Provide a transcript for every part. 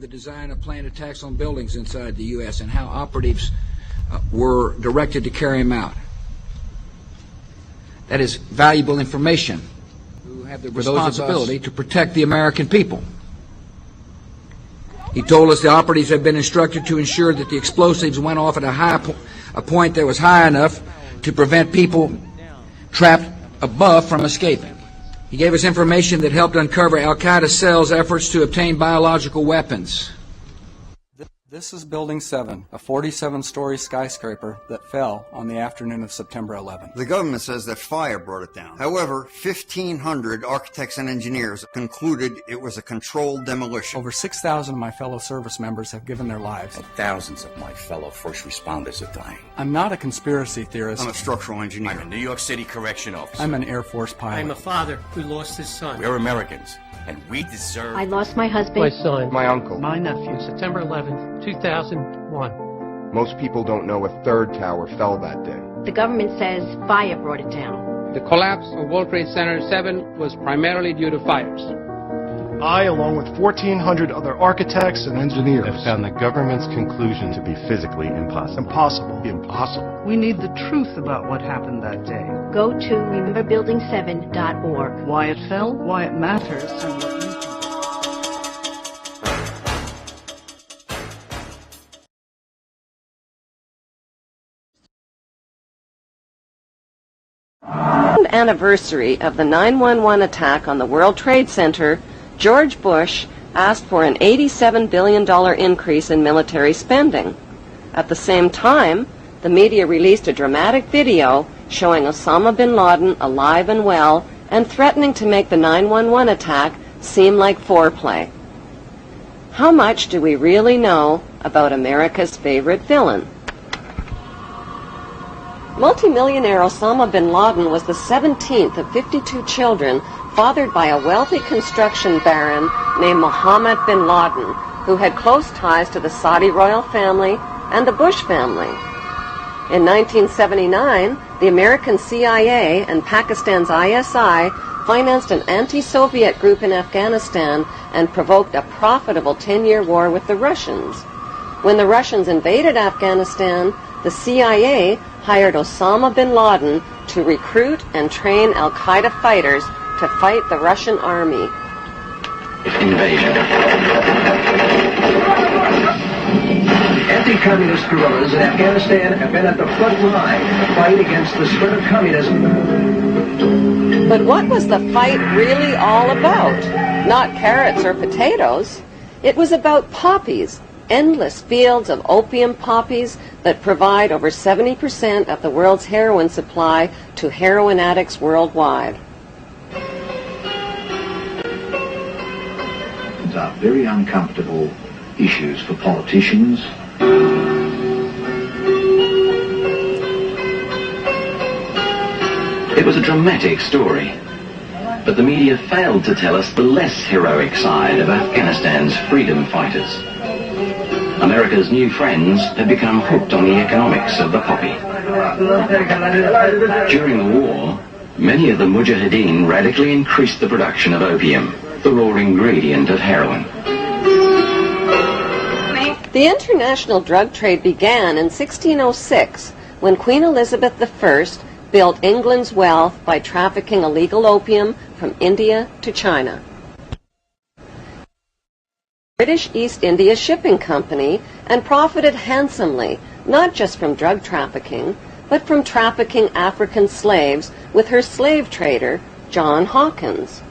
The design of planned attacks on buildings inside the U.S. and how operatives were directed to carry them out. That is valuable information who have the responsibility to protect the American people. He told us the operatives have been instructed to ensure that the explosives went off at a point that was high enough to prevent people trapped above from escaping. He gave us information that helped uncover Al-Qaeda cells' efforts to obtain biological weapons. This is Building 7, a 47-story skyscraper that fell on the afternoon of September 11th. The government says that fire brought it down. However, 1,500 architects and engineers concluded it was a controlled demolition. Over 6,000 of my fellow service members have given their lives. And thousands of my fellow first responders are dying. I'm not a conspiracy theorist. I'm a structural engineer. I'm a New York City correction officer. I'm an Air Force pilot. I'm a father who lost his son. We're Americans, and we deserve... I lost my husband. My son. My uncle. My nephew. September 11th, 2001. Most people don't know a third tower fell that day. The government says fire brought it down. The collapse of World Trade Center 7 was primarily due to fires. I, along with 1,400 other architects and engineers, have found the government's conclusion to be physically impossible. Impossible. We need the truth about what happened that day. Go to rememberbuilding7.org. Why it fell, why it matters, and what you can do. Anniversary of the 9/11 attack on the World Trade Center, George Bush asked for an $87 billion increase in military spending. At the same time, the media released a dramatic video showing Osama bin Laden alive and well and threatening to make the 9/11 attack seem like foreplay. How much do we really know about America's favorite villain? Multimillionaire Osama bin Laden was the 17th of 52 children fathered by a wealthy construction baron named Mohammed bin Laden, who had close ties to the Saudi royal family and the Bush family. In 1979, the American CIA and Pakistan's ISI financed an anti-Soviet group in Afghanistan and provoked a profitable 10-year war with the Russians. When the Russians invaded Afghanistan, the CIA hired Osama bin Laden to recruit and train al-Qaeda fighters to fight the Russian army. Invasion. Anti-communist guerrillas in Afghanistan have been at the front line in the fight against the spread of communism. But what was the fight really all about? Not carrots or potatoes. It was about poppies, endless fields of opium poppies that provide over 70% of the world's heroin supply to heroin addicts worldwide. These are very uncomfortable issues for politicians. It was a dramatic story, but the media failed to tell us the less heroic side of Afghanistan's freedom fighters. America's new friends had become hooked on the economics of the poppy. During the war, many of the mujahideen radically increased the production of opium, the raw ingredient of heroin. The international drug trade began in 1606 when Queen Elizabeth I built England's wealth by trafficking illegal opium from India to China. British East India Shipping Company and profited handsomely, not just from drug trafficking, but from trafficking African slaves with her slave trader, John Hawkins.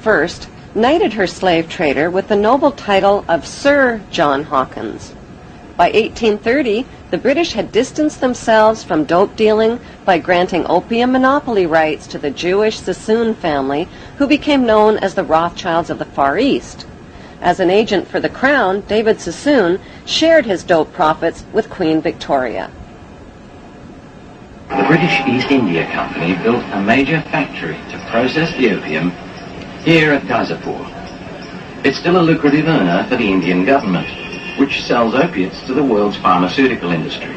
First, knighted her slave trader with the noble title of Sir John Hawkins. By 1830, the British had distanced themselves from dope dealing by granting opium monopoly rights to the Jewish Sassoon family, who became known as the Rothschilds of the Far East. As an agent for the Crown, David Sassoon shared his dope profits with Queen Victoria. The British East India Company built a major factory to process the opium here at Gazipur. It's still a lucrative earner for the Indian government, which sells opiates to the world's pharmaceutical industry.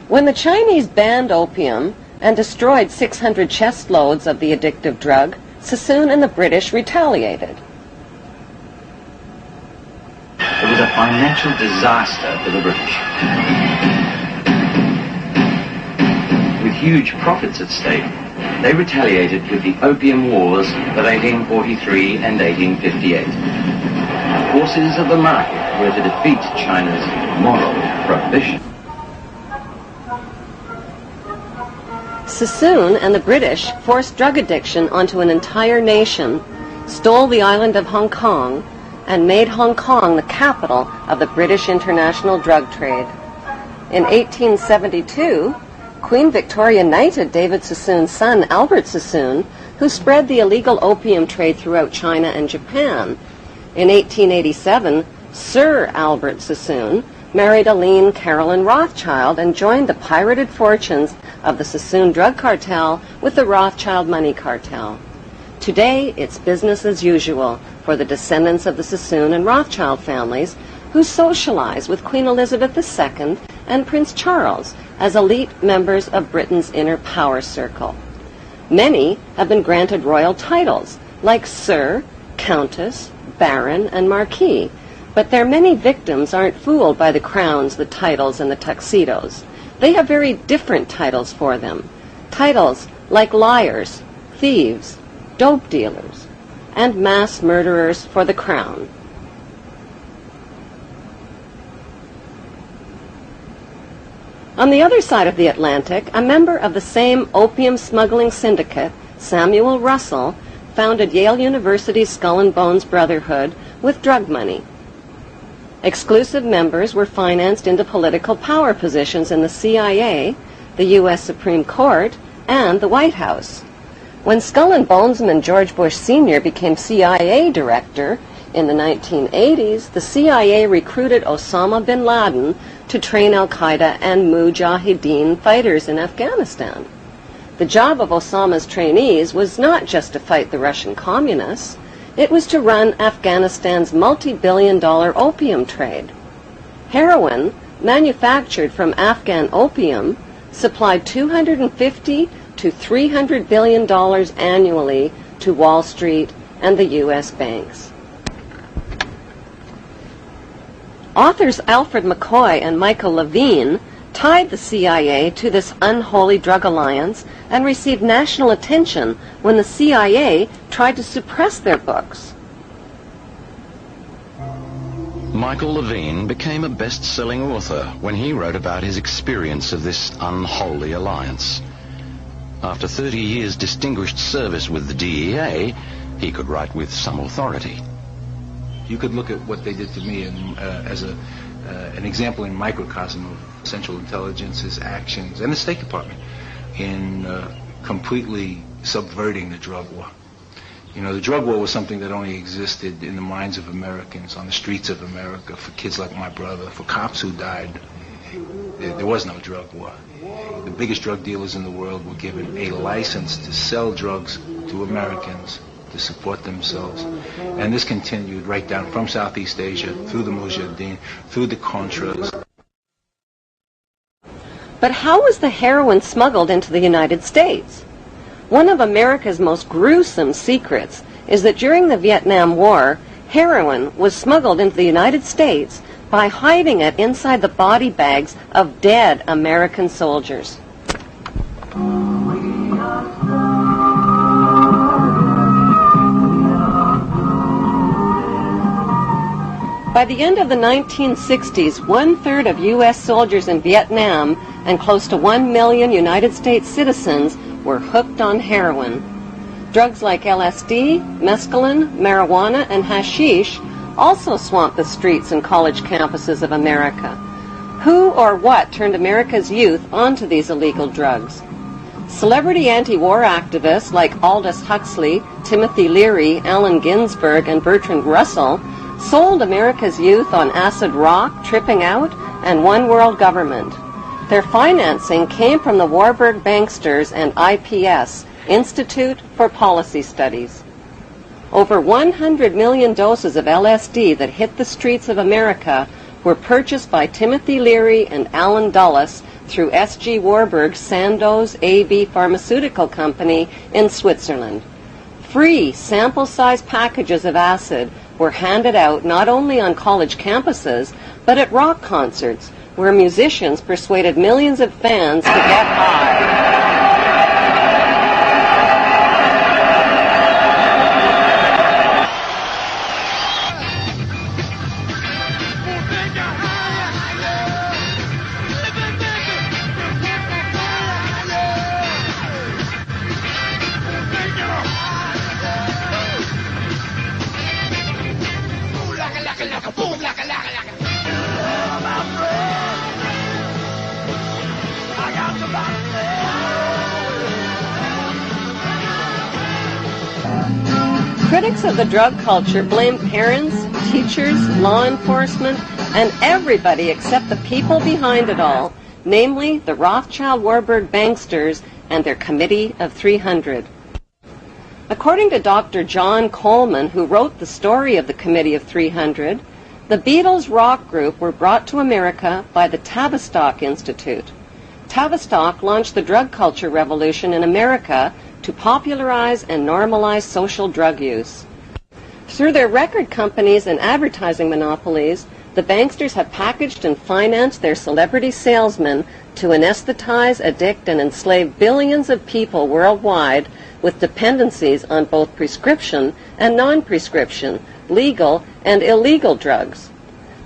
When the Chinese banned opium and destroyed 600 chest loads of the addictive drug, Sassoon and the British retaliated. It was a financial disaster for the British. With huge profits at stake, they retaliated with the Opium Wars of 1843 and 1858. Forces of the market were to defeat China's moral prohibition. Sassoon and the British forced drug addiction onto an entire nation, stole the island of Hong Kong, and made Hong Kong the capital of the British international drug trade. In 1872, Queen Victoria knighted David Sassoon's son, Albert Sassoon, who spread the illegal opium trade throughout China and Japan. In 1887, Sir Albert Sassoon married Aline Carolyn Rothschild and joined the pirated fortunes of the Sassoon drug cartel with the Rothschild money cartel. Today, it's business as usual for the descendants of the Sassoon and Rothschild families, who socialize with Queen Elizabeth II and Prince Charles as elite members of Britain's inner power circle. Many have been granted royal titles, like Sir, Countess, Baron, and Marquis, but their many victims aren't fooled by the crowns, the titles, and the tuxedos. They have very different titles for them. Titles like liars, thieves, dope dealers, and mass murderers for the crown. On the other side of the Atlantic, a member of the same opium smuggling syndicate, Samuel Russell, founded Yale University's Skull and Bones Brotherhood with drug money. Exclusive members were financed into political power positions in the CIA, the U.S. Supreme Court, and the White House. When Skull and Bonesman George Bush Sr. became CIA director in the 1980s, the CIA recruited Osama bin Laden to train al-Qaeda and Mujahideen fighters in Afghanistan. The job of Osama's trainees was not just to fight the Russian communists, it was to run Afghanistan's multi-billion-dollar opium trade. Heroin, manufactured from Afghan opium, supplied $250 to $300 billion annually to Wall Street and the U.S. banks. Authors Alfred McCoy and Michael Levine tied the CIA to this unholy drug alliance and received national attention when the CIA tried to suppress their books. Michael Levine became a best-selling author when he wrote about his experience of this unholy alliance. After 30 years' distinguished service with the DEA, he could write with some authority. You could look at what they did to me as an example in microcosm of Central Intelligence's actions and the State Department in completely subverting the drug war. You know, the drug war was something that only existed in the minds of Americans, on the streets of America, for kids like my brother, for cops who died. There was no drug war. The biggest drug dealers in the world were given a license to sell drugs to Americans to support themselves. And this continued right down from Southeast Asia, through the Mujahideen, through the Contras. But how was the heroin smuggled into the United States? One of America's most gruesome secrets is that during the Vietnam War, heroin was smuggled into the United States by hiding it inside the body bags of dead American soldiers. By the end of the 1960s, 1/3 of U.S. soldiers in Vietnam and close to 1 million United States citizens were hooked on heroin. Drugs like LSD, mescaline, marijuana, and hashish also swamped the streets and college campuses of America. Who or what turned America's youth onto these illegal drugs? Celebrity anti-war activists like Aldous Huxley, Timothy Leary, Allen Ginsberg, and Bertrand Russell sold America's youth on acid rock, tripping out, and one world government. Their financing came from the Warburg Banksters and IPS, Institute for Policy Studies. Over 100 million doses of LSD that hit the streets of America were purchased by Timothy Leary and Alan Dulles through S.G. Warburg's Sandoz AB Pharmaceutical Company in Switzerland. Free sample-sized packages of acid were handed out not only on college campuses, but at rock concerts, where musicians persuaded millions of fans to get high. Critics of the drug culture blame parents, teachers, law enforcement, and everybody except the people behind it all, namely the Rothschild-Warburg banksters and their Committee of 300. According to Dr. John Coleman, who wrote the story of the Committee of 300, the Beatles rock group were brought to America by the Tavistock Institute. Tavistock launched the drug culture revolution in America to popularize and normalize social drug use. Through their record companies and advertising monopolies, the banksters have packaged and financed their celebrity salesmen to anesthetize, addict, and enslave billions of people worldwide with dependencies on both prescription and non-prescription, legal and illegal drugs.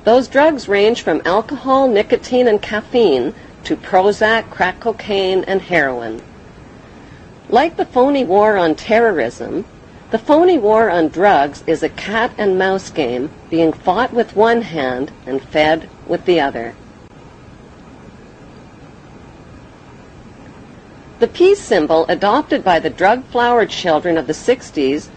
Those drugs range from alcohol, nicotine, and caffeine to Prozac, crack cocaine, and heroin. Like the phony war on terrorism, the phony war on drugs is a cat and mouse game being fought with one hand and fed with the other. The peace symbol adopted by the drug-flowered children of the 60s